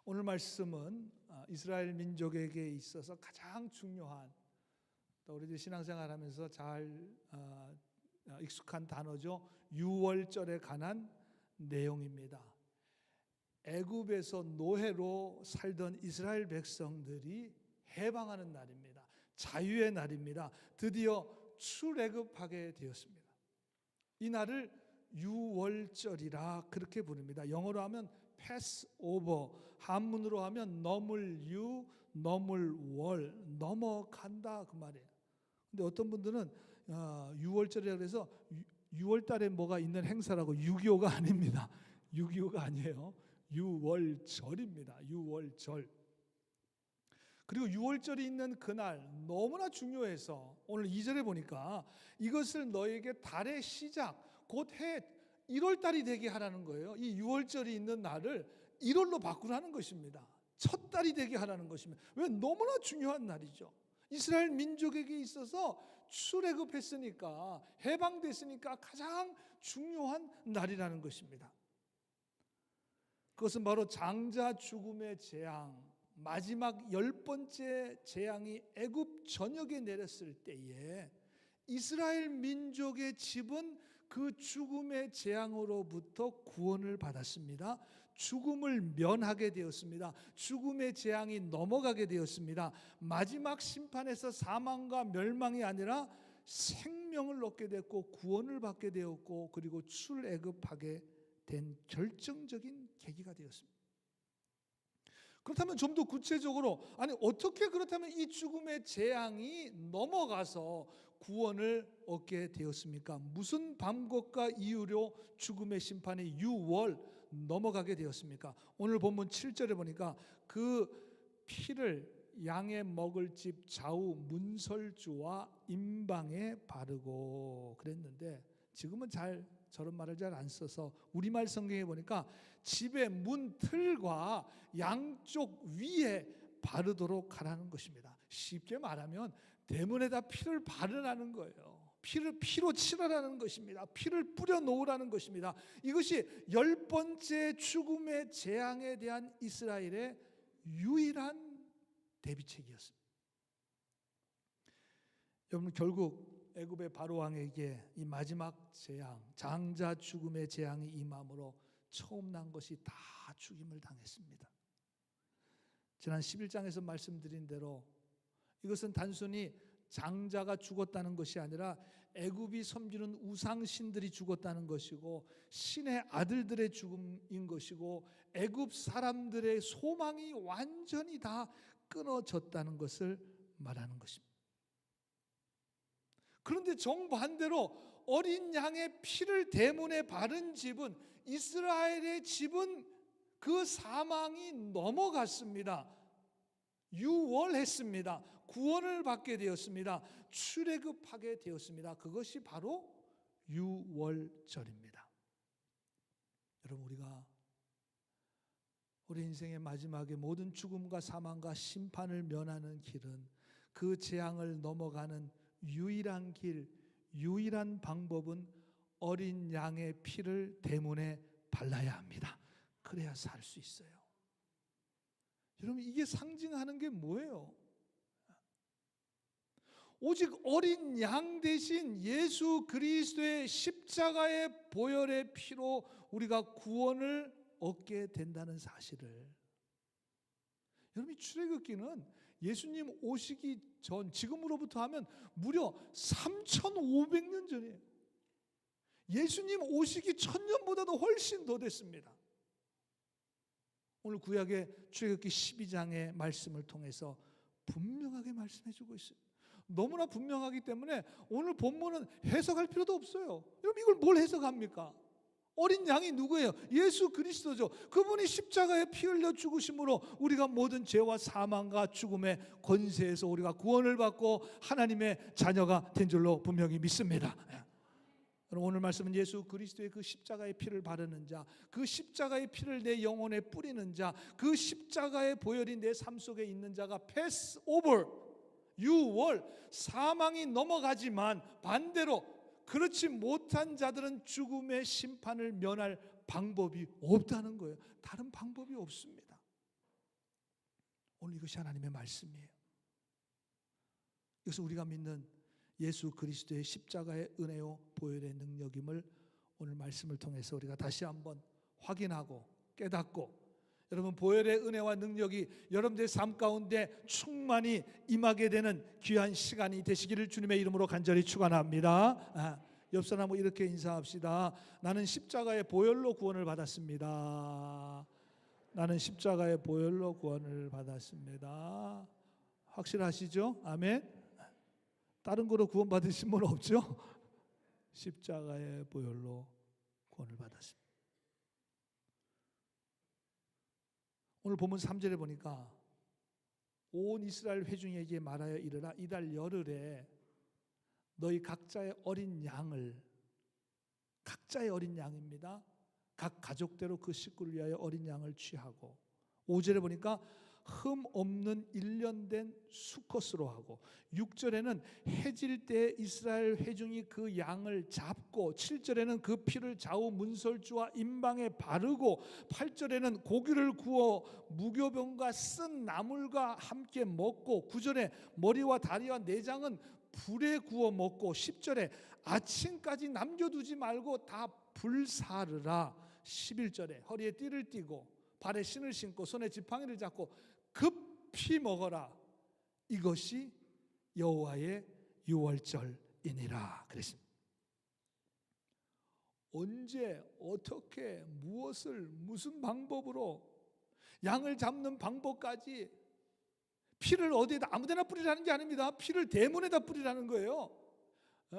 오늘 말씀은 이스라엘 민족에게 있어서 가장 중요한, 또 우리들 신앙생활하면서 잘 익숙한 단어죠. 유월절에 관한 내용입니다. 애굽에서 노예로 살던 이스라엘 백성들이 해방하는 날입니다. 자유의 날입니다. 드디어 출애굽하게 되었습니다. 이 날을 유월절이라 그렇게 부릅니다. 영어로 하면 패스오버, 한문으로 하면 넘을 유, 넘을 월, 넘어간다 그 말이에요. 근데 어떤 분들은 유월절이라고 해서 6월달에 뭐가 있는 행사라고 6.25가 아닙니다. 6.25가 아니에요. 유월절입니다. 유월절. 그리고 유월절이 있는 그날 너무나 중요해서 오늘 2절에 보니까 이것을 너에게 달의 시작, 곧 해 1월달이 되게 하라는 거예요. 이 유월절이 있는 날을 1월로 바꾸라는 것입니다. 첫 달이 되게 하라는 것입니다. 왜? 너무나 중요한 날이죠. 이스라엘 민족에게 있어서 출애굽했으니까, 해방됐으니까 가장 중요한 날이라는 것입니다. 그것은 바로 장자 죽음의 재앙, 마지막 10번째 재앙이 애굽 전역에 내렸을 때에 이스라엘 민족의 집은 그 죽음의 재앙으로부터 구원을 받았습니다. 죽음을 면하게 되었습니다. 죽음의 재앙이 넘어가게 되었습니다. 마지막 심판에서 사망과 멸망이 아니라 생명을 얻게 됐고 구원을 받게 되었고, 그리고 출애굽하게 된 결정적인 계기가 되었습니다. 그렇다면 좀 더 구체적으로, 어떻게 그렇다면 이 죽음의 재앙이 넘어가서 구원을 얻게 되었습니까? 무슨 방법과 이유로 죽음의 심판이 유월 넘어가게 되었습니까? 오늘 본문 7절에 보니까 그 피를 양의 먹을 집 좌우 문설주와 임방에 바르고 그랬는데, 지금은 저런 말을 잘 안 써서 우리말 성경에 보니까 집의 문 틀과 양쪽 위에 바르도록 하라는 것입니다. 쉽게 말하면 대문에다 피를 바르라는 거예요. 피로 칠하라는 것입니다. 피를 뿌려 놓으라는 것입니다. 이것이 10번째 죽음의 재앙에 대한 이스라엘의 유일한 대비책이었습니다. 여러분, 결국 애굽의 바로왕에게 이 마지막 재앙, 장자 죽음의 재앙이 임함으로 처음 난 것이 다 죽임을 당했습니다. 지난 11장에서 말씀드린 대로 이것은 단순히 장자가 죽었다는 것이 아니라 애굽이 섬기는 우상신들이 죽었다는 것이고, 신의 아들들의 죽음인 것이고, 애굽 사람들의 소망이 완전히 다 끊어졌다는 것을 말하는 것입니다. 그런데 정반대로 어린 양의 피를 대문에 바른 집은, 이스라엘의 집은 그 사망이 넘어갔습니다. 유월했습니다. 구원을 받게 되었습니다. 출애굽하게 되었습니다. 그것이 바로 유월절입니다. 여러분, 우리가 우리 인생의 마지막에 모든 죽음과 사망과 심판을 면하는 길은, 그 재앙을 넘어가는 유일한 길, 유일한 방법은 어린 양의 피를 대문에 발라야 합니다. 그래야 살 수 있어요. 여러분, 이게 상징하는 게 뭐예요? 오직 어린 양 대신 예수 그리스도의 십자가의 보혈의 피로 우리가 구원을 얻게 된다는 사실을, 여러분, 이 출애굽기는 예수님 오시기 전, 지금으로부터 하면 무려 3,500년 전이에요. 예수님 오시기 1000년보다도 훨씬 더 됐습니다. 오늘 구약의 출애굽기 12장의 말씀을 통해서 분명하게 말씀해 주고 있습니다. 너무나 분명하기 때문에 오늘 본문은 해석할 필요도 없어요. 여러분, 이걸 뭘 해석합니까? 어린 양이 누구예요? 예수 그리스도죠. 그분이 십자가에 피 흘려 죽으심으로 우리가 모든 죄와 사망과 죽음의 권세에서 우리가 구원을 받고 하나님의 자녀가 된 줄로 분명히 믿습니다. 오늘 말씀은 예수 그리스도의 그 십자가의 피를 바르는 자, 그 십자가의 피를 내 영혼에 뿌리는 자, 그 십자가의 보혈이 내 삶 속에 있는 자가 패스 오버, 유월, 사망이 넘어가지만 반대로 그렇지 못한 자들은 죽음의 심판을 면할 방법이 없다는 거예요. 다른 방법이 없습니다. 오늘 이것이 하나님의 말씀이에요. 이것은 우리가 믿는 예수 그리스도의 십자가의 은혜요 보혈의 능력임을 오늘 말씀을 통해서 우리가 다시 한번 확인하고 깨닫고, 여러분 보혈의 은혜와 능력이 여러분들의 삶 가운데 충만히 임하게 되는 귀한 시간이 되시기를 주님의 이름으로 간절히 축원합니다. 옆 사람하고 이렇게 인사합시다. 나는 십자가의 보혈로 구원을 받았습니다. 나는 십자가의 보혈로 구원을 받았습니다. 확실하시죠? 아멘. 다른 거로 구원 받으신 분 없죠? 십자가의 보혈로 구원을 받았습니다. 오늘 본문 3절에 보니까 온 이스라엘 회중에게 말하여 이르라. 이달 열흘에 너희 각자의 어린 양을, 각자의 어린 양입니다. 각 가족대로 그 식구를 위하여 어린 양을 취하고, 5절에 보니까 흠 없는 1년 된 수컷으로 하고, 6절에는 해질 때 이스라엘 회중이 그 양을 잡고, 7절에는 그 피를 좌우 문설주와 임방에 바르고, 8절에는 고기를 구워 무교병과 쓴 나물과 함께 먹고, 9절에 머리와 다리와 내장은 불에 구워 먹고, 10절에 아침까지 남겨두지 말고 다 불사르라. 11절에 허리에 띠를 띠고 발에 신을 신고 손에 지팡이를 잡고 급히 먹어라. 이것이 여호와의 유월절이니라 그랬습니다. 언제 어떻게 무엇을 무슨 방법으로 양을 잡는 방법까지, 피를 어디에다 아무데나 뿌리라는 게 아닙니다. 피를 대문에다 뿌리라는 거예요.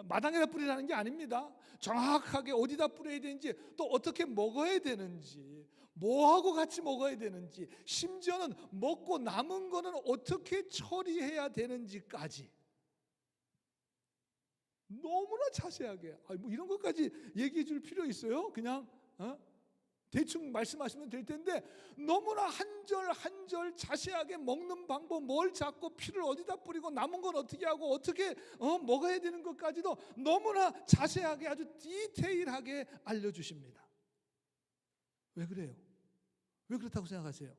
마당에다 뿌리라는 게 아닙니다. 정확하게 어디다 뿌려야 되는지, 또 어떻게 먹어야 되는지, 뭐하고 같이 먹어야 되는지, 심지어는 먹고 남은 거는 어떻게 처리해야 되는지까지 너무나 자세하게, 뭐 이런 것까지 얘기해 줄 필요 있어요? 그냥 대충 말씀하시면 될 텐데, 너무나 한 절 한 절 자세하게 먹는 방법, 뭘 잡고 피를 어디다 뿌리고 남은 건 어떻게 하고 어떻게 먹어야 되는 것까지도 너무나 자세하게 아주 디테일하게 알려주십니다. 왜 그래요? 왜 그렇다고 생각하세요?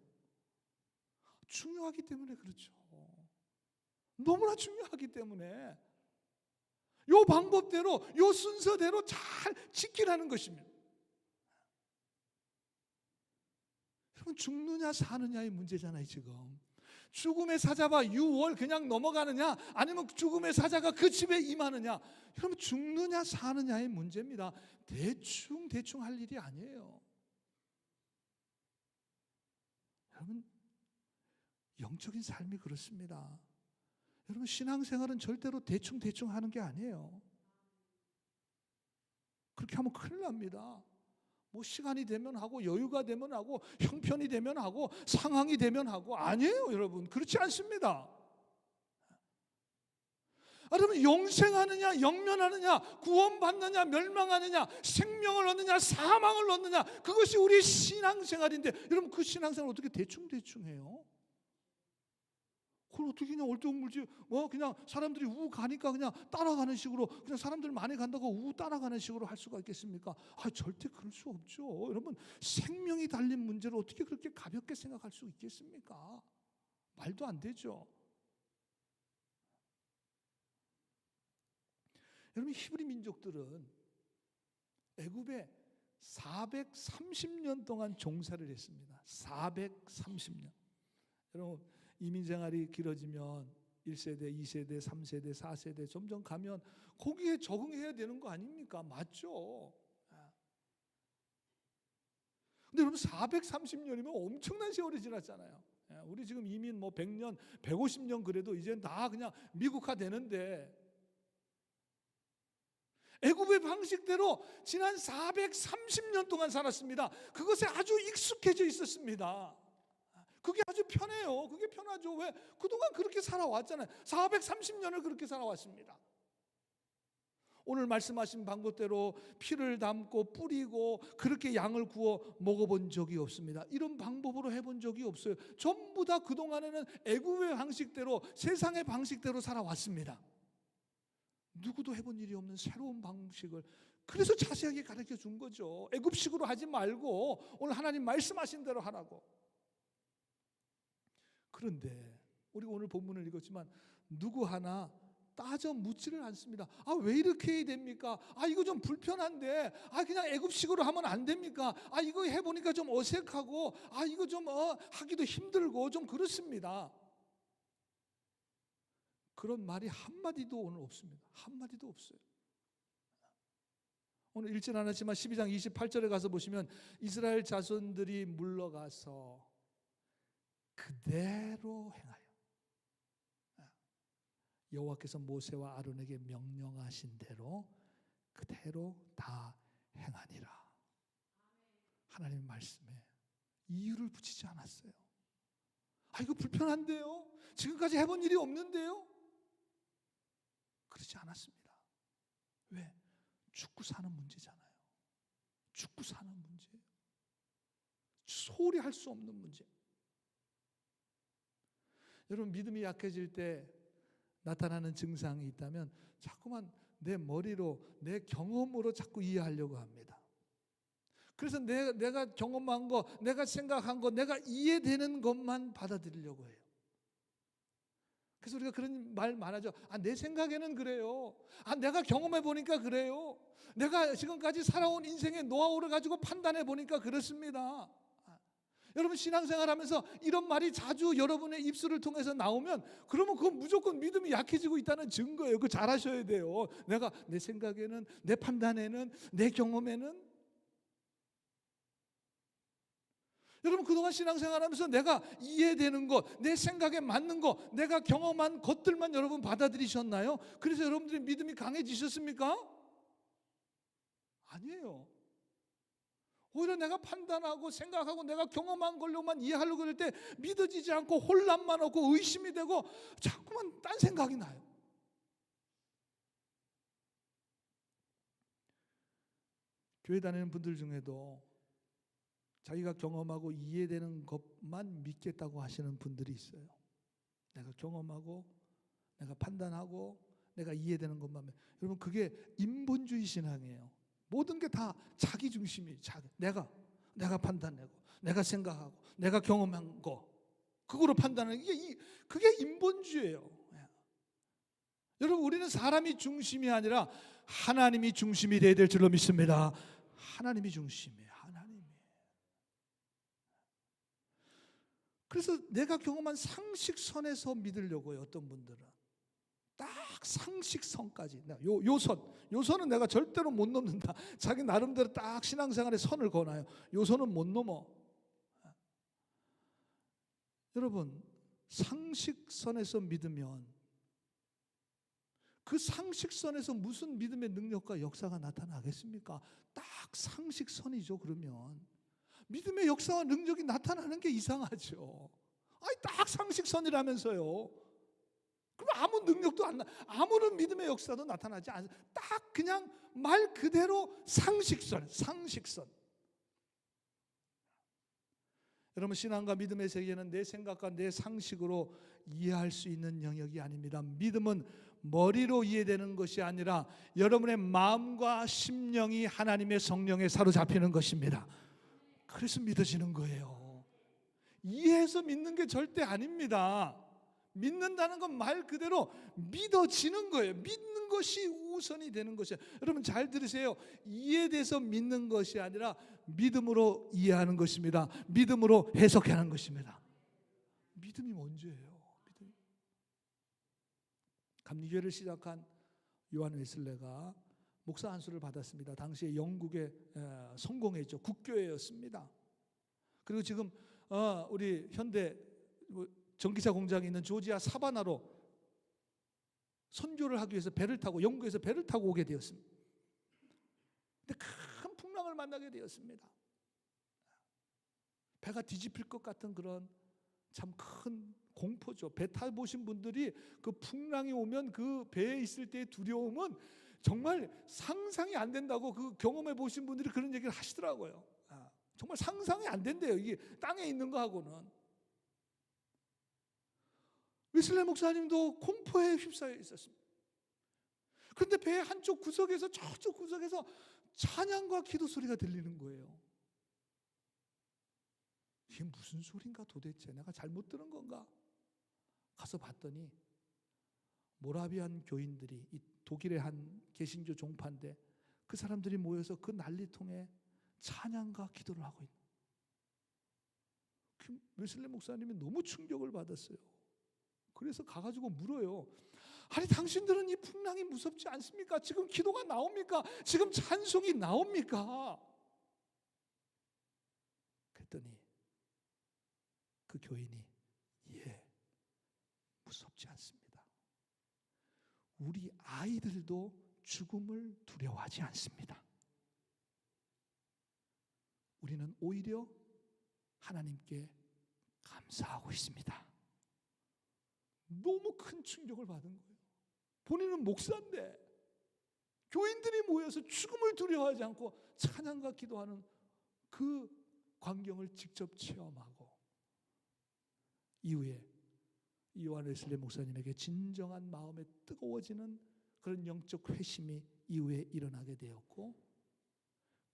중요하기 때문에 그렇죠. 너무나 중요하기 때문에 요 방법대로, 요 순서대로 잘 지키라는 것입니다. 여러분, 죽느냐 사느냐의 문제잖아요. 지금 죽음의 사자가 6월 그냥 넘어가느냐, 아니면 죽음의 사자가 그 집에 임하느냐, 여러분 죽느냐 사느냐의 문제입니다. 대충 할 일이 아니에요. 여러분, 영적인 삶이 그렇습니다. 여러분, 신앙생활은 절대로 대충 하는 게 아니에요. 그렇게 하면 큰일 납니다. 뭐 시간이 되면 하고, 여유가 되면 하고, 형편이 되면 하고, 상황이 되면 하고, 아니에요. 여러분, 그렇지 않습니다. 여러분, 영생하느냐 영면하느냐, 구원받느냐 멸망하느냐, 생명을 얻느냐 사망을 얻느냐, 그것이 우리 신앙생활인데, 여러분 그 신앙생활을 어떻게 대충 해요? 그걸 어떻게 그냥 얼떨물지, 그냥 사람들이 우 가니까 그냥 따라가는 식으로, 그냥 사람들 많이 간다고 우 따라가는 식으로 할 수가 있겠습니까? 절대 그럴 수 없죠. 여러분, 생명이 달린 문제를 어떻게 그렇게 가볍게 생각할 수 있겠습니까? 말도 안 되죠. 여러분, 히브리 민족들은 애굽에 430년 동안 종사를 했습니다. 430년. 여러분, 이민 생활이 길어지면 1세대, 2세대, 3세대, 4세대 점점 가면 거기에 적응해야 되는 거 아닙니까? 맞죠? 근데 여러분, 430년이면 엄청난 세월이 지났잖아요. 우리 지금 이민 100년, 150년 그래도 이제 다 그냥 미국화 되는데, 애굽의 방식대로 지난 430년 동안 살았습니다. 그것에 아주 익숙해져 있었습니다. 그게 아주 편해요. 그게 편하죠. 왜? 그동안 그렇게 살아왔잖아요. 430년을 그렇게 살아왔습니다. 오늘 말씀하신 방법대로 피를 담고 뿌리고 그렇게 양을 구워 먹어본 적이 없습니다. 이런 방법으로 해본 적이 없어요. 전부 다 그동안에는 애굽의 방식대로, 세상의 방식대로 살아왔습니다. 누구도 해본 일이 없는 새로운 방식을, 그래서 자세하게 가르쳐 준 거죠. 애굽식으로 하지 말고 오늘 하나님 말씀하신 대로 하라고. 그런데 우리가 오늘 본문을 읽었지만 누구 하나 따져 묻지를 않습니다. 아, 왜 이렇게 해야 됩니까? 아, 이거 좀 불편한데, 아, 그냥 애굽식으로 하면 안 됩니까? 아, 이거 해보니까 좀 어색하고, 아, 이거 좀 하기도 힘들고 좀 그렇습니다. 그런 말이 한마디도 오늘 없습니다. 한마디도 없어요. 오늘 읽진 않았지만 12장 28절에 가서 보시면 이스라엘 자손들이 물러가서 그대로 행하여 여호와께서 모세와 아론에게 명령하신 대로 그대로 다 행하니라. 하나님의 말씀에 이유를 붙이지 않았어요. 아, 이거 불편한데요? 지금까지 해본 일이 없는데요? 그러지 않았습니다. 왜? 죽고 사는 문제잖아요. 죽고 사는 문제. 소홀히 할 수 없는 문제. 여러분, 믿음이 약해질 때 나타나는 증상이 있다면 자꾸만 내 머리로, 내 경험으로 자꾸 이해하려고 합니다. 그래서 내가 경험한 거, 내가 생각한 거, 내가 이해되는 것만 받아들이려고 해요. 그래서 우리가 그런 말 많아져. 아, 내 생각에는 그래요. 아, 내가 경험해 보니까 그래요. 내가 지금까지 살아온 인생의 노하우를 가지고 판단해 보니까 그렇습니다. 여러분, 신앙생활하면서 이런 말이 자주 여러분의 입술을 통해서 나오면 그러면 그건 무조건 믿음이 약해지고 있다는 증거예요. 그거 잘 하셔야 돼요. 내가 내 생각에는, 내 판단에는, 내 경험에는. 여러분, 그동안 신앙생활하면서 내가 이해되는 것, 내 생각에 맞는 것, 내가 경험한 것들만 여러분 받아들이셨나요? 그래서 여러분들이 믿음이 강해지셨습니까? 아니에요. 오히려 내가 판단하고 생각하고 내가 경험한 걸로만 이해하려고 할 때 믿어지지 않고 혼란만 없고 의심이 되고 자꾸만 딴 생각이 나요. 교회 다니는 분들 중에도 자기가 경험하고 이해되는 것만 믿겠다고 하시는 분들이 있어요. 내가 경험하고 내가 판단하고 내가 이해되는 것만. 여러분, 그게 인본주의 신앙이에요. 모든 게 다 자기 중심이, 내가 판단하고 내가 생각하고 내가 경험한 거 그거로 판단하는 그게 인본주의예요. 여러분, 우리는 사람이 중심이 아니라 하나님이 중심이 되어야 될 줄로 믿습니다. 하나님이 중심이에요. 하나님이. 그래서 내가 경험한 상식선에서 믿으려고요. 어떤 분들은 딱 상식선까지. 요선은 내가 절대로 못 넘는다. 자기 나름대로 딱 신앙생활에 선을 거나요. 요선은 못 넘어. 여러분, 상식선에서 믿으면 그 상식선에서 무슨 믿음의 능력과 역사가 나타나겠습니까? 딱 상식선이죠. 그러면 믿음의 역사와 능력이 나타나는 게 이상하죠. 아니, 딱 상식선이라면서요. 그럼 아무 능력도 안 아무런 믿음의 역사도 나타나지 않아요. 딱 그냥 말 그대로 상식선. 여러분, 신앙과 믿음의 세계는 내 생각과 내 상식으로 이해할 수 있는 영역이 아닙니다. 믿음은 머리로 이해되는 것이 아니라 여러분의 마음과 심령이 하나님의 성령에 사로잡히는 것입니다. 그래서 믿어지는 거예요. 이해해서 믿는 게 절대 아닙니다. 믿는다는 건 말 그대로 믿어지는 거예요. 믿는 것이 우선이 되는 것이에요. 여러분, 잘 들으세요. 이해돼서 믿는 것이 아니라 믿음으로 이해하는 것입니다. 믿음으로 해석하는 것입니다. 믿음이 먼저예요. 감리교회를 시작한 요한 웨슬레가 목사 안수를 받았습니다. 당시에 영국에 성공했죠. 국교회였습니다. 그리고 지금 우리 현대 전기차 공장이 있는 조지아 사바나로 선교를 하기 위해서 배를 타고 영국에서 배를 타고 오게 되었습니다. 근데 큰 풍랑을 만나게 되었습니다. 배가 뒤집힐 것 같은 그런 참 큰 공포죠. 배 타보신 분들이 그 풍랑이 오면 그 배에 있을 때의 두려움은 정말 상상이 안 된다고 그 경험해 보신 분들이 그런 얘기를 하시더라고요. 정말 상상이 안 된대요. 이게 땅에 있는 거하고는. 웨슬레 목사님도 공포에 휩싸여 있었습니다. 그런데 배 한쪽 구석에서 저쪽 구석에서 찬양과 기도 소리가 들리는 거예요. 이게 무슨 소린가 도대체? 내가 잘못 들은 건가? 가서 봤더니 모라비안 교인들이 이 독일의 한 개신교 종파인데 그 사람들이 모여서 그 난리통에 찬양과 기도를 하고 있는. 그 웨슬레 목사님이 너무 충격을 받았어요. 그래서 가가지고 물어요. 아니 당신들은 이 풍랑이 무섭지 않습니까? 지금 기도가 나옵니까? 지금 찬송이 나옵니까? 그랬더니 그 교인이 예, 무섭지 않습니다. 우리 아이들도 죽음을 두려워하지 않습니다. 우리는 오히려 하나님께 감사하고 있습니다. 너무 큰 충격을 받은 거예요. 본인은 목사인데 교인들이 모여서 죽음을 두려워하지 않고 찬양과 기도하는 그 광경을 직접 체험하고 이후에 요한 웨슬리 목사님에게 진정한 마음에 뜨거워지는 그런 영적 회심이 이후에 일어나게 되었고,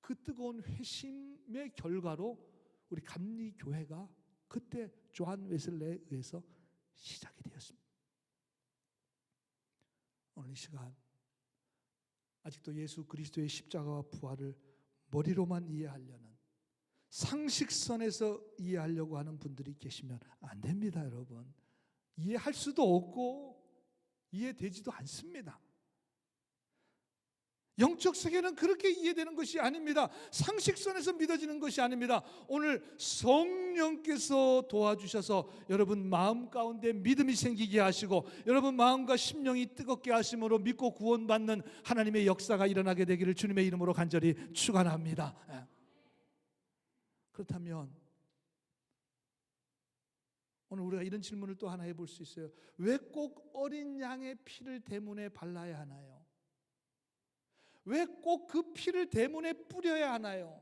그 뜨거운 회심의 결과로 우리 감리교회가 그때 요한 웨슬리에 의해서 시작이 되었습니다. 오늘 이 시간 아직도 예수 그리스도의 십자가와 부활을 머리로만 이해하려는, 상식선에서 이해하려고 하는 분들이 계시면 안 됩니다, 여러분. 이해할 수도 없고 이해되지도 않습니다. 영적 세계는 그렇게 이해되는 것이 아닙니다. 상식선에서 믿어지는 것이 아닙니다. 오늘 성령께서 도와주셔서 여러분 마음 가운데 믿음이 생기게 하시고 여러분 마음과 심령이 뜨겁게 하심으로 믿고 구원받는 하나님의 역사가 일어나게 되기를 주님의 이름으로 간절히 축원합니다. 그렇다면 오늘 우리가 이런 질문을 또 하나 해볼 수 있어요. 왜 꼭 어린 양의 피를 대문에 발라야 하나요? 왜 꼭 그 피를 대문에 뿌려야 하나요?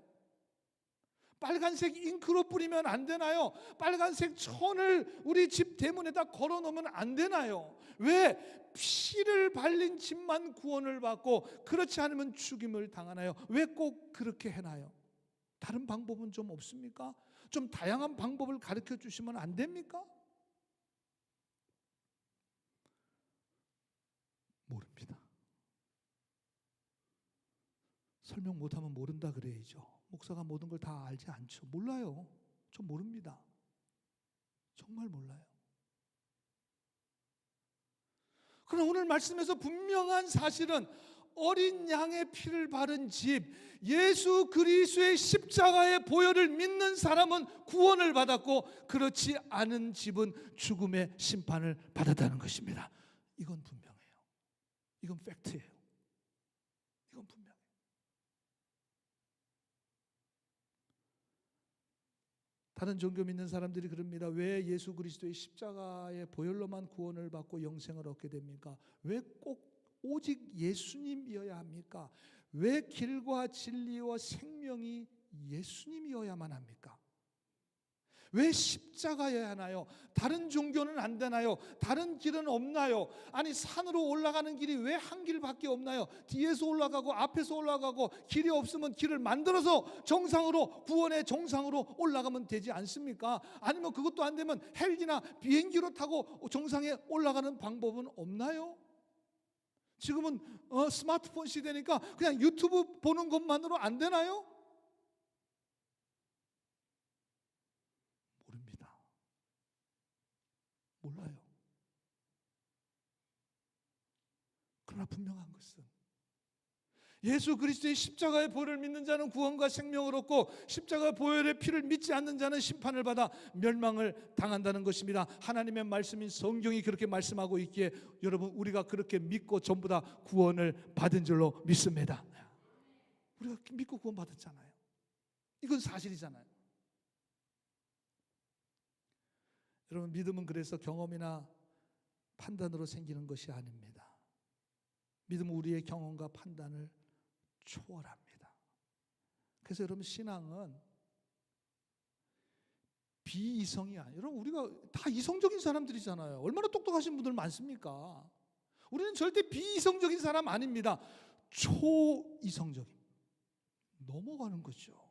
빨간색 잉크로 뿌리면 안 되나요? 빨간색 천을 우리 집 대문에다 걸어 놓으면 안 되나요? 왜 피를 발린 집만 구원을 받고 그렇지 않으면 죽임을 당하나요? 왜 꼭 그렇게 해나요? 다른 방법은 좀 없습니까? 좀 다양한 방법을 가르쳐 주시면 안 됩니까? 모릅니다. 설명 못하면 모른다 그래야죠. 목사가 모든 걸 다 알지 않죠. 몰라요. 저 모릅니다. 정말 몰라요. 그러나 오늘 말씀에서 분명한 사실은 어린 양의 피를 바른 집, 예수 그리스도의 십자가의 보혈을 믿는 사람은 구원을 받았고 그렇지 않은 집은 죽음의 심판을 받았다는 것입니다. 이건 분명해요. 이건 팩트예요. 이건 분명해요. 다른 종교 믿는 사람들이 그럽니다. 왜 예수 그리스도의 십자가의 보혈로만 구원을 받고 영생을 얻게 됩니까? 왜 꼭 오직 예수님이어야 합니까? 왜 길과 진리와 생명이 예수님이어야만 합니까? 왜 십자가여야 하나요? 다른 종교는 안 되나요? 다른 길은 없나요? 아니 산으로 올라가는 길이 왜 한 길밖에 없나요? 뒤에서 올라가고 앞에서 올라가고 길이 없으면 길을 만들어서 정상으로, 구원의 정상으로 올라가면 되지 않습니까? 아니면 그것도 안 되면 헬기나 비행기로 타고 정상에 올라가는 방법은 없나요? 지금은 스마트폰 시대니까 그냥 유튜브 보는 것만으로 안 되나요? 모릅니다. 몰라요. 그러나 분명한 것은 예수 그리스도의 십자가의 보혈을 믿는 자는 구원과 생명을 얻고 십자가 보혈의 피를 믿지 않는 자는 심판을 받아 멸망을 당한다는 것입니다. 하나님의 말씀인 성경이 그렇게 말씀하고 있기에 여러분 우리가 그렇게 믿고 전부 다 구원을 받은 줄로 믿습니다. 우리가 믿고 구원 받았잖아요. 이건 사실이잖아요. 여러분 믿음은 그래서 경험이나 판단으로 생기는 것이 아닙니다. 믿음은 우리의 경험과 판단을 초월합니다. 그래서 여러분 신앙은 비이성이 아니에요. 여러분 우리가 다 이성적인 사람들이잖아요. 얼마나 똑똑하신 분들 많습니까? 우리는 절대 비이성적인 사람 아닙니다. 초이성적인, 넘어가는 거죠.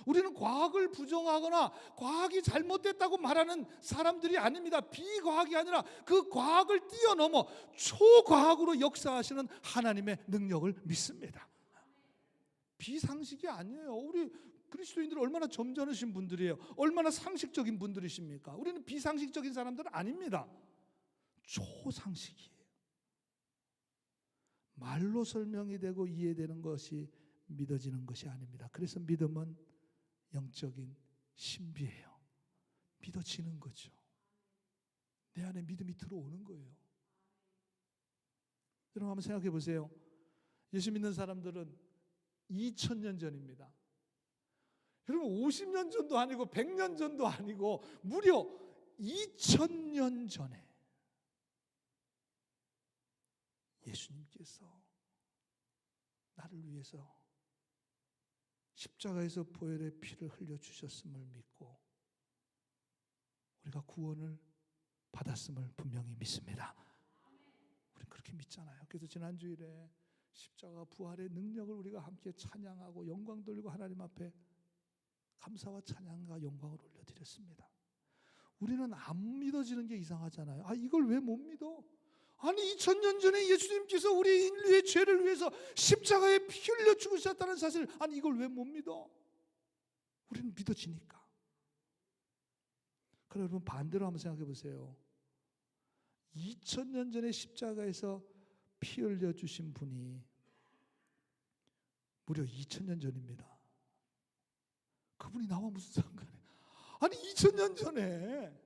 우리는 과학을 부정하거나 과학이 잘못됐다고 말하는 사람들이 아닙니다. 비과학이 아니라 그 과학을 뛰어넘어 초과학으로 역사하시는 하나님의 능력을 믿습니다. 비상식이 아니에요. 우리 그리스도인들은 얼마나 점잖으신 분들이에요. 얼마나 상식적인 분들이십니까? 우리는 비상식적인 사람들은 아닙니다. 초상식이에요. 말로 설명이 되고 이해되는 것이 믿어지는 것이 아닙니다. 그래서 믿음은 영적인 신비예요. 믿어지는 거죠. 내 안에 믿음이 들어오는 거예요. 여러분 한번 생각해 보세요. 예수 믿는 사람들은 2000년 전입니다. 여러분 50년 전도 아니고 100년 전도 아니고 무려 2000년 전에 예수님께서 나를 위해서 십자가에서 보혈의 피를 흘려주셨음을 믿고 우리가 구원을 받았음을 분명히 믿습니다. 우리는 그렇게 믿잖아요. 그래서 지난주일에 십자가 부활의 능력을 우리가 함께 찬양하고 영광 돌리고 하나님 앞에 감사와 찬양과 영광을 올려드렸습니다. 우리는 안 믿어지는 게 이상하잖아요. 이걸 왜 못 믿어? 아니 2000년 전에 예수님께서 우리 인류의 죄를 위해서 십자가에 피 흘려 죽으셨다는 사실, 아니 이걸 왜 못 믿어? 우리는 믿어지니까. 그럼 여러분 반대로 한번 생각해 보세요. 2000년 전에 십자가에서 피 흘려 주신 분이 무려 2000년 전입니다. 그분이 나와 무슨 상관이에요? 아니 2000년 전에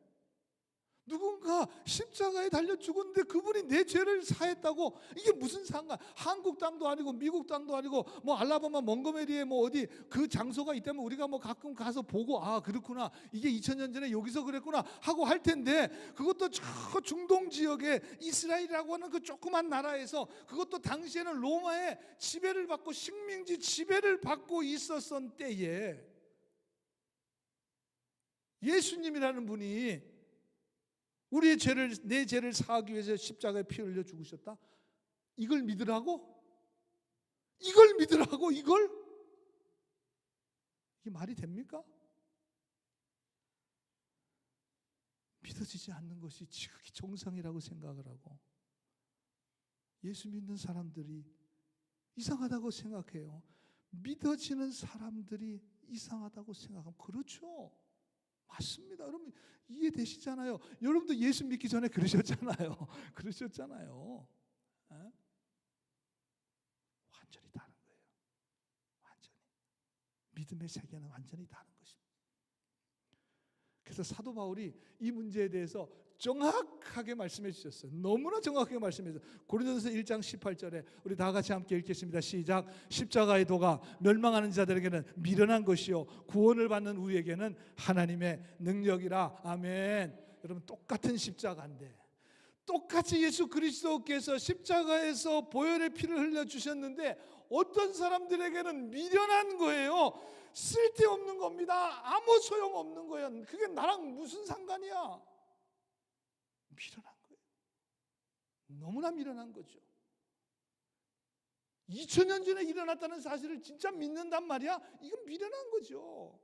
누군가 십자가에 달려 죽었는데 그분이 내 죄를 사했다고, 이게 무슨 상관? 한국 땅도 아니고 미국 땅도 아니고 뭐 알라바마 몽고메리에 뭐 어디 그 장소가 있다면 우리가 뭐 가끔 가서 보고 그렇구나, 이게 2000년 전에 여기서 그랬구나 하고 할 텐데, 그것도 저 중동 지역에 이스라엘이라고 하는 그 조그만 나라에서, 그것도 당시에는 로마의 지배를 받고 식민지 지배를 받고 있었던 때에 예수님이라는 분이 우리의 죄를, 내 죄를 사하기 위해서 십자가에 피 흘려 죽으셨다? 이걸 믿으라고? 이걸 믿으라고? 이걸? 이게 말이 됩니까? 믿어지지 않는 것이 지극히 정상이라고 생각을 하고, 예수 믿는 사람들이 이상하다고 생각해요. 믿어지는 사람들이 이상하다고 생각하면 그렇죠. 맞습니다. 여러분 이해되시잖아요. 여러분도 예수 믿기 전에 그러셨잖아요. 그러셨잖아요. 완전히 다른 거예요. 완전히. 믿음의 세계는 완전히 다른 것입니다. 그래서 사도 바울이 이 문제에 대해서 정확하게 말씀해 주셨어요. 너무나 정확하게 말씀해 주셨어요. 고린도전서 1장 18절에 우리 다 같이 함께 읽겠습니다. 시작. 십자가의 도가 멸망하는 자들에게는 미련한 것이요 구원을 받는 우리에게는 하나님의 능력이라. 아멘. 여러분 똑같은 십자가인데, 똑같이 예수 그리스도께서 십자가에서 보혈의 피를 흘려주셨는데 어떤 사람들에게는 미련한 거예요. 쓸데없는 겁니다. 아무 소용없는 거예요. 그게 나랑 무슨 상관이야? 미련한 거예요. 너무나 미련한 거죠. 2000년 전에 일어났다는 사실을 진짜 믿는단 말이야? 이건 미련한 거죠.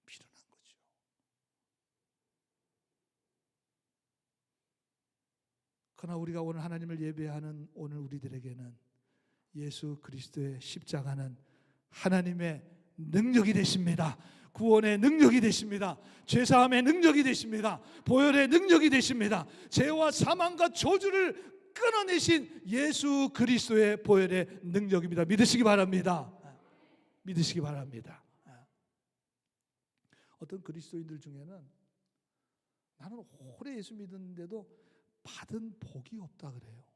미련한 거죠. 그러나 우리가 오늘 하나님을 예배하는 오늘 우리들에게는 예수 그리스도의 십자가는 하나님의 능력이 되십니다. 구원의 능력이 되십니다. 죄사함의 능력이 되십니다. 보혈의 능력이 되십니다. 죄와 사망과 저주를 끊어내신 예수 그리스도의 보혈의 능력입니다. 믿으시기 바랍니다. 믿으시기 바랍니다. 어떤 그리스도인들 중에는 나는 오래 예수 믿었는데도 받은 복이 없다 그래요.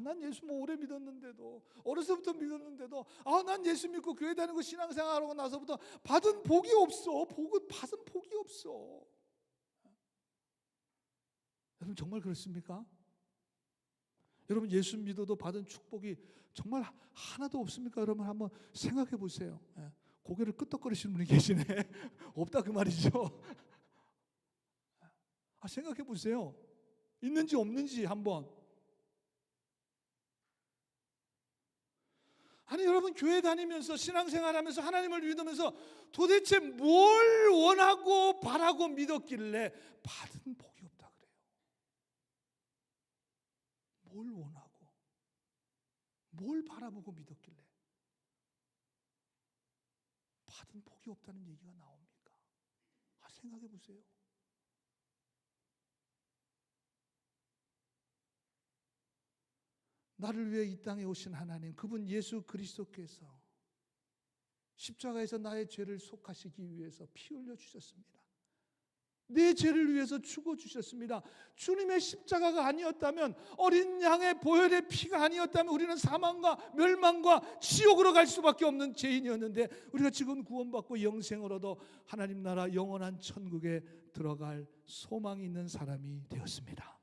난 예수 오래 믿었는데도, 어려서부터 믿었는데도, 난 예수 믿고 교회 다니고 신앙생활하고 나서부터 받은 복이 없어. 받은 복이 없어. 여러분 정말 그렇습니까? 여러분 예수 믿어도 받은 축복이 정말 하나도 없습니까? 여러분 한번 생각해 보세요. 고개를 끄덕거리시는 분이 계시네. 없다 그 말이죠. 생각해 보세요. 있는지 없는지 한번. 아니 여러분, 교회 다니면서 신앙생활하면서 하나님을 믿으면서 도대체 뭘 원하고 바라고 믿었길래 받은 복이 없다 그래요? 뭘 원하고 뭘 바라보고 믿었길래 받은 복이 없다는 얘기가 나옵니까? 생각해 보세요. 나를 위해 이 땅에 오신 하나님, 그분 예수 그리스도께서 십자가에서 나의 죄를 속하시기 위해서 피 흘려 주셨습니다. 내 죄를 위해서 죽어 주셨습니다. 주님의 십자가가 아니었다면, 어린 양의 보혈의 피가 아니었다면 우리는 사망과 멸망과 지옥으로 갈 수밖에 없는 죄인이었는데, 우리가 지금 구원받고 영생을 얻어 하나님 나라 영원한 천국에 들어갈 소망이 있는 사람이 되었습니다.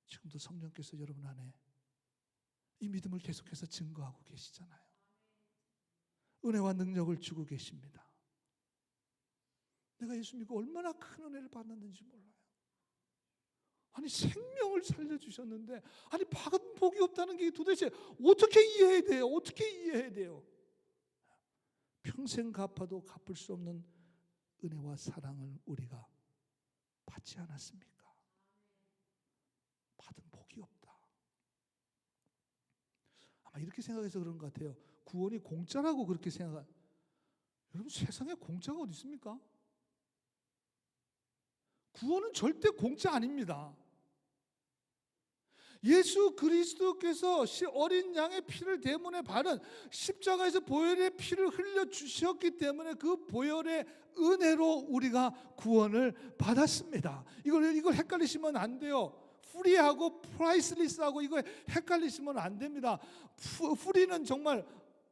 지금도 성령께서 여러분 안에 이 믿음을 계속해서 증거하고 계시잖아요. 은혜와 능력을 주고 계십니다. 내가 예수 믿고 얼마나 큰 은혜를 받았는지 몰라요. 아니 생명을 살려주셨는데, 아니 받은 복이 없다는 게 도대체 어떻게 이해해야 돼요? 어떻게 이해해야 돼요? 평생 갚아도 갚을 수 없는 은혜와 사랑을 우리가 받지 않았습니까? 받은 복이 없다. 아마 이렇게 생각해서 그런 것 같아요. 구원이 공짜라고 그렇게 생각한. 여러분, 세상에 공짜가 어디 있습니까? 구원은 절대 공짜 아닙니다. 예수 그리스도께서 어린 양의 피를 대문에 바른 십자가에서 보혈의 피를 흘려주셨기 때문에 그 보혈의 은혜로 우리가 구원을 받았습니다. 이걸 헷갈리시면 안 돼요. 프리하고 프라이스리스하고 이거 헷갈리시면 안 됩니다. 프리는 정말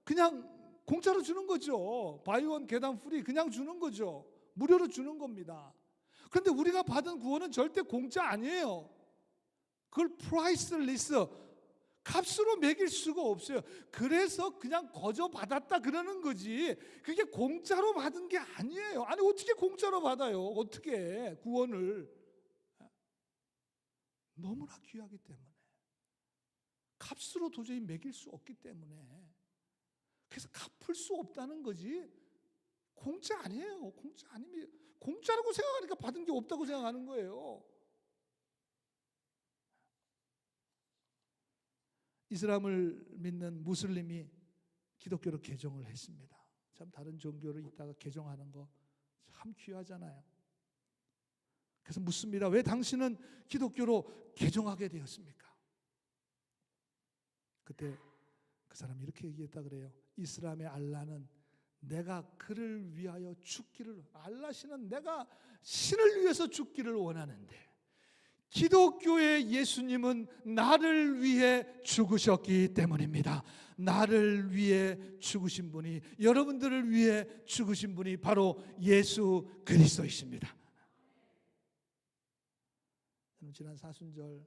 그냥 공짜로 주는 거죠. 바이원 게단 프리, 그냥 주는 거죠. 무료로 주는 겁니다. 그런데 우리가 받은 구원은 절대 공짜 아니에요. 그걸 프라이스리스, 값으로 매길 수가 없어요. 그래서 그냥 거저 받았다 그러는 거지, 그게 공짜로 받은 게 아니에요. 아니 어떻게 공짜로 받아요? 어떻게 구원을? 너무나 귀하기 때문에, 값으로 도저히 매길 수 없기 때문에, 그래서 갚을 수 없다는 거지 공짜 아니에요. 공짜 아닙니다. 공짜라고 생각하니까 받은 게 없다고 생각하는 거예요. 이슬람을 믿는 무슬림이 기독교로 개종을 했습니다. 참 다른 종교를 있다가 개종하는 거 참 귀하잖아요. 그래서 묻습니다. 왜 당신은 기독교로 개종하게 되었습니까? 그때 그 사람이 이렇게 얘기했다 그래요. 이슬람의 알라는 내가 그를 위하여 죽기를, 알라시는 내가 신을 위해서 죽기를 원하는데, 기독교의 예수님은 나를 위해 죽으셨기 때문입니다. 나를 위해 죽으신 분이, 여러분들을 위해 죽으신 분이 바로 예수 그리스도이십니다. 지난 사순절,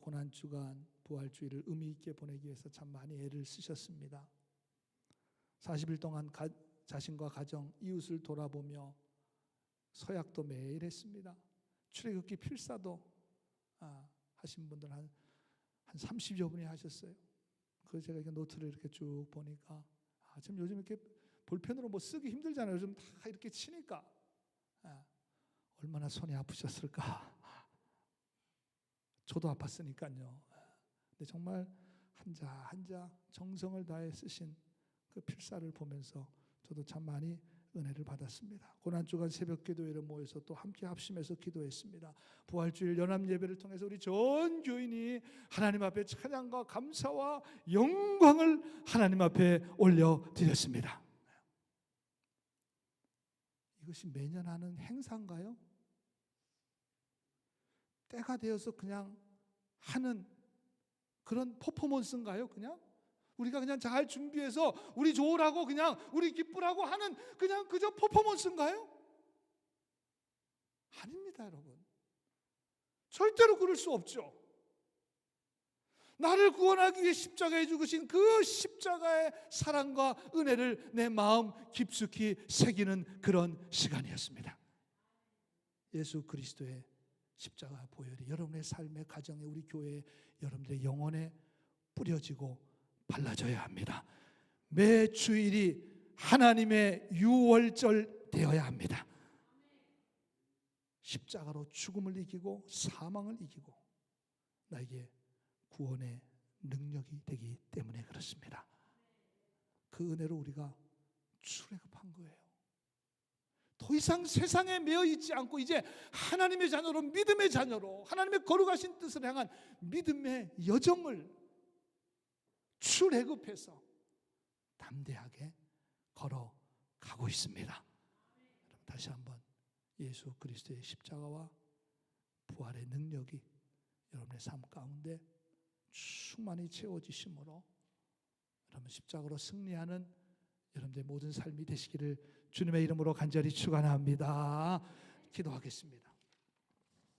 고난주간, 부활주일을 의미 있게 보내기 위해서 참 많이 애를 쓰셨습니다. 40일 동안 자신과 가정, 이웃을 돌아보며 서약도 매일 했습니다. 출애굽기 필사도 하신 분들 한 30여 분이 하셨어요. 그래서 제가 이렇게 노트를 이렇게 쭉 보니까 참 요즘 이렇게 볼펜으로 뭐 쓰기 힘들잖아요. 요즘 다 이렇게 치니까 얼마나 손이 아프셨을까. 저도 아팠으니까요. 근데 정말 한자 한자 정성을 다해 쓰신 그 필사를 보면서 저도 참 많이 은혜를 받았습니다. 고난주간 새벽 기도회를 모여서 또 함께 합심해서 기도했습니다. 부활주일 연합 예배를 통해서 우리 전 교인이 하나님 앞에 찬양과 감사와 영광을 하나님 앞에 올려드렸습니다. 이것이 매년 하는 행사인가요? 때가 되어서 그냥 하는 그런 퍼포먼스인가요? 우리가 그냥 잘 준비해서 우리 좋으라고 그냥 우리 기쁘라고 하는 그냥 그저 퍼포먼스인가요? 아닙니다, 여러분. 절대로 그럴 수 없죠. 나를 구원하기 위해 십자가에 죽으신 그 십자가의 사랑과 은혜를 내 마음 깊숙이 새기는 그런 시간이었습니다. 예수 그리스도의 십자가 보혈이 여러분의 삶의 가정에, 우리 교회에, 여러분들의 영혼에 뿌려지고 발라져야 합니다. 매 주일이 하나님의 유월절 되어야 합니다. 십자가로 죽음을 이기고 사망을 이기고 나에게 구원의 능력이 되기 때문에 그렇습니다. 그 은혜로 우리가 출애굽한 거예요. 더 이상 세상에 매여 있지 않고 이제 하나님의 자녀로, 믿음의 자녀로, 하나님의 거룩하신 뜻을 향한 믿음의 여정을 출애굽해서 담대하게 걸어가고 있습니다. 다시 한번 예수 그리스도의 십자가와 부활의 능력이 여러분의 삶 가운데 충만히 채워지심으로 여러분 십자가로 승리하는 여러분들의 모든 삶이 되시기를 주님의 이름으로 간절히 축원합니다. 기도하겠습니다.